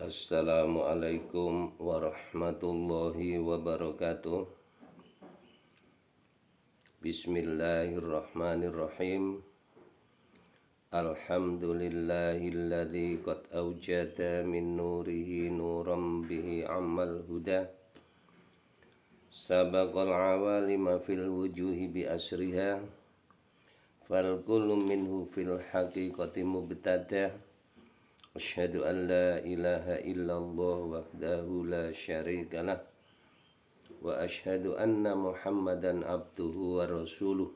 Assalamualaikum warahmatullahi wabarakatuh. Bismillahirrahmanirrahim. Alhamdulillahilladzi qad awjada min nurihi nuram bihi ammal huda. Sabaqal awalima fil wujuhi bi asriha. Fal kullu minhu fil haqiqati mubtada. Asyhadu an la ilaha illallah wahdahu la syarika lah wa asyhadu anna Muhammadan abduhu wa rasuluh.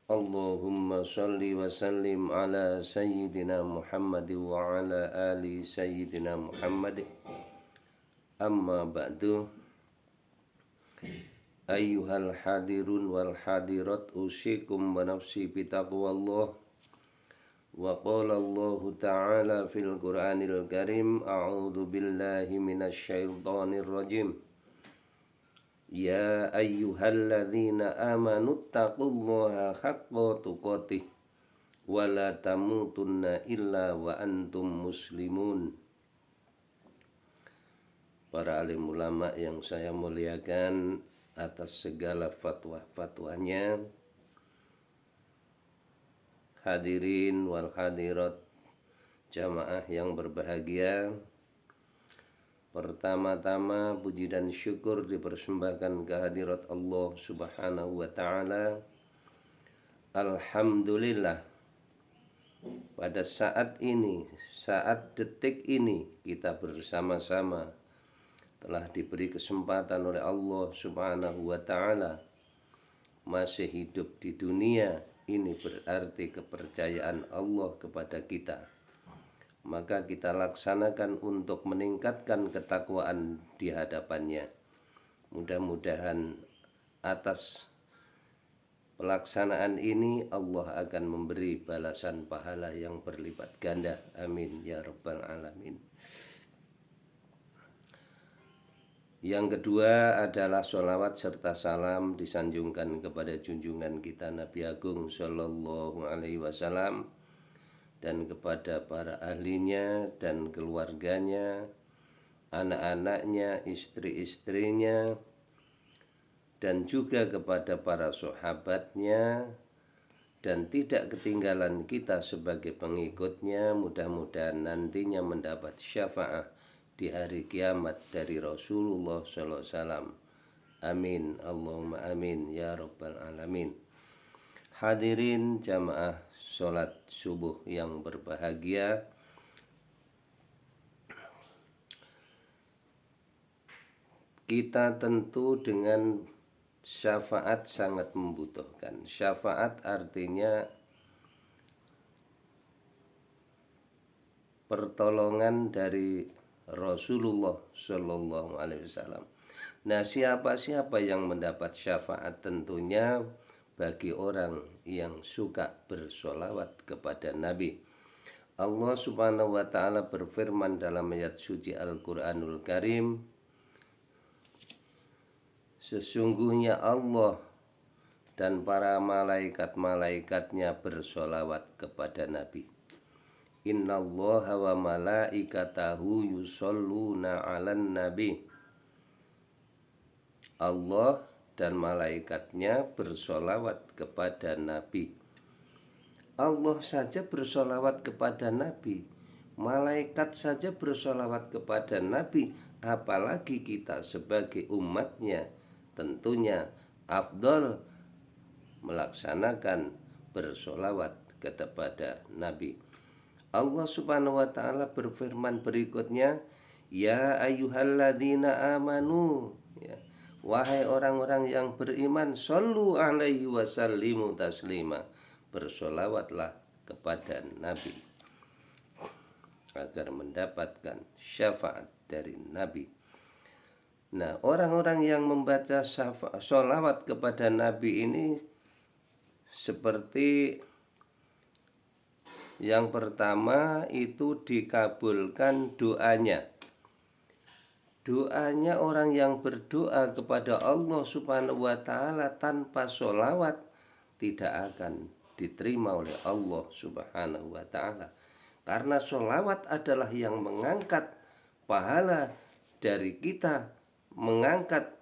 Allahumma shalli wa sallim ala sayyidina Muhammad wa ala ali sayyidina Muhammad. Amma ba'du. Ayyuhal hadirun wal hadirat, usikum wa nafsi bitaqwallah. Wa qala Allah ta'ala fil Qur'anil Karim, a'udzu billahi minasy syaithanir rajim. Ya ayyuhalladzina amanu taqullaha haqqa tuqatih wa la tamutunna illa wa antum muslimun. Para alim ulama yang saya muliakan atas segala fatwa-fatwanya, hadirin wal hadirat jamaah yang berbahagia, pertama-tama puji dan syukur dipersembahkan kehadirat Allah Subhanahu wa ta'ala. Alhamdulillah, pada saat ini, saat detik ini, kita bersama-sama telah diberi kesempatan oleh Allah Subhanahu wa ta'ala masih hidup di dunia. Ini berarti kepercayaan Allah kepada kita. Maka kita laksanakan untuk meningkatkan ketakwaan di hadapannya. Mudah-mudahan atas pelaksanaan ini Allah akan memberi balasan pahala yang berlipat ganda. Amin ya rabbal alamin. Yang kedua adalah sholawat serta salam disanjungkan kepada junjungan kita Nabi Agung Sallallahu Alaihi Wasallam dan kepada para ahlinya dan keluarganya, anak-anaknya, istri-istrinya, dan juga kepada para sahabatnya, dan tidak ketinggalan kita sebagai pengikutnya. Mudah-mudahan nantinya mendapat syafaat di hari kiamat dari Rasulullah SAW. Amin, Allahumma amin ya rabbal alamin. Hadirin jamaah sholat subuh yang berbahagia, kita tentu dengan syafaat sangat membutuhkan. Syafaat artinya pertolongan dari Rasulullah Shallallahu Alaihi Wasallam. Nah, siapa yang mendapat syafaat? Tentunya bagi orang yang suka bersolawat kepada Nabi. Allah Subhanahu Wa Taala berfirman dalam ayat suci Al-Quranul Karim, sesungguhnya Allah dan para malaikat-malaikatnya bersolawat kepada Nabi. Innallaha wa malaikatahu yusholluna 'alan nabi. Allah dan malaikatnya bersolawat kepada Nabi. Allah saja bersolawat kepada Nabi, malaikat saja bersolawat kepada Nabi, apalagi kita sebagai umatnya. Tentunya afdal melaksanakan bersolawat kepada Nabi. Allah Subhanahu wa ta'ala berfirman berikutnya, ya ayyuhalladzina amanu, ya, wahai orang-orang yang beriman, shollu alaihi wasallimu taslima, bersolawatlah kepada Nabi agar mendapatkan syafaat dari Nabi. Nah, orang-orang yang membaca sholawat kepada Nabi ini seperti yang pertama itu dikabulkan doanya. Doanya orang yang berdoa kepada Allah Subhanahu wa ta'ala tanpa sholawat tidak akan diterima oleh Allah Subhanahu wa ta'ala. Karena sholawat adalah yang mengangkat pahala dari kita, mengangkat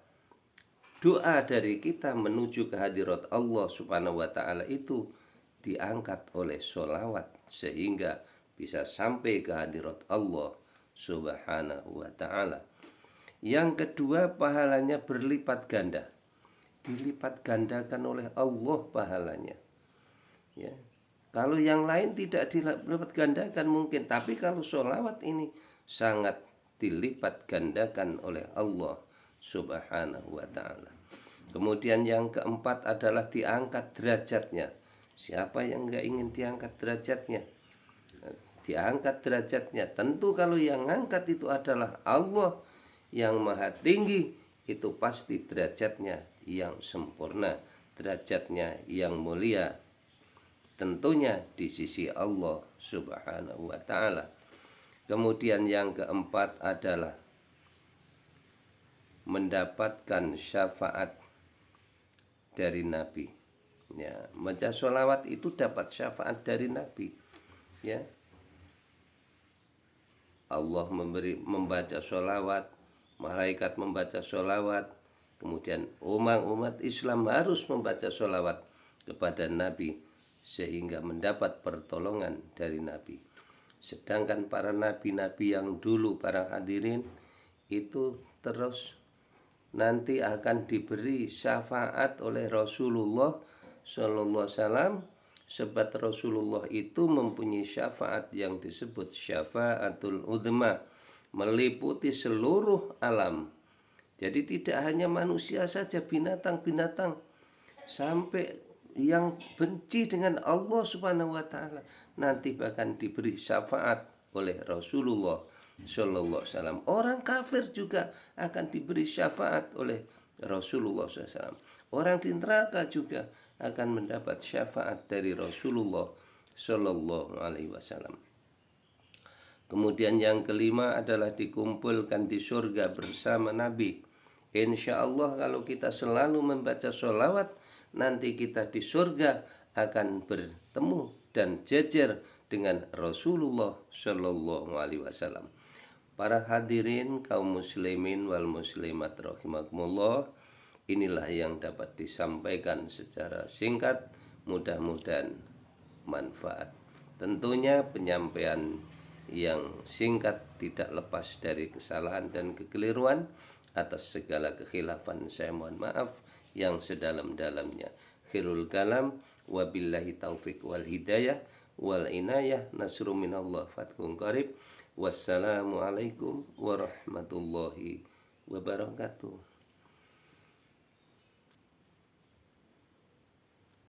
doa dari kita menuju ke hadirat Allah Subhanahu wa taala itu diangkat oleh sholawat sehingga bisa sampai ke hadirat Allah Subhanahu wa taala. Yang kedua, pahalanya berlipat ganda. Dilipat gandakan oleh Allah pahalanya. Ya. Kalau yang lain tidak dilipat gandakan mungkin, tapi kalau sholawat ini sangat dilipat gandakan oleh Allah Subhanahu wa ta'ala. Kemudian yang keempat adalah diangkat derajatnya. Siapa yang enggak ingin diangkat derajatnya? Diangkat derajatnya. Tentu kalau yang angkat itu adalah Allah yang maha tinggi, itu pasti derajatnya yang sempurna, derajatnya yang mulia, tentunya di sisi Allah Subhanahu wa ta'ala. Kemudian yang keempat adalah mendapatkan syafaat dari Nabi. Ya, baca sholawat itu dapat syafaat dari Nabi. Ya, Allah membaca sholawat, malaikat membaca sholawat, kemudian umat Islam harus membaca sholawat kepada Nabi sehingga mendapat pertolongan dari Nabi. Sedangkan para nabi-nabi yang dulu, para hadirin, itu terus nanti akan diberi syafaat oleh Rasulullah Sallallahu Alaihi Wasallam, sebab Rasulullah itu mempunyai syafaat yang disebut syafaatul udma, meliputi seluruh alam. Jadi tidak hanya manusia saja, binatang-binatang, sampai yang benci dengan Allah Subhanahu wa taala nanti bahkan diberi syafaat oleh Rasulullah sallallahu alaihi wasallam. Orang kafir juga akan diberi syafaat oleh Rasulullah sallallahu alaihi wasallam. Orang di neraka juga akan mendapat syafaat dari Rasulullah sallallahu alaihi wasallam. Kemudian yang kelima adalah dikumpulkan di surga bersama Nabi. Insya Allah kalau kita selalu membaca sholawat, nanti kita di surga akan bertemu dan jejer dengan Rasulullah Shallallahu Alaihi Wasallam. Para hadirin kaum muslimin wal muslimat rahimakumullah, inilah yang dapat disampaikan secara singkat, mudah-mudahan manfaat. Tentunya penyampaian yang singkat tidak lepas dari kesalahan dan kekeliruan. Atas segala kekhilafan saya mohon maaf yang sedalam-dalamnya. Khairul kalam, wabillahi taufik wal hidayah wal inayah, nasru minallah fathun qarib. Wassalamualaikum warahmatullahi wabarakatuh.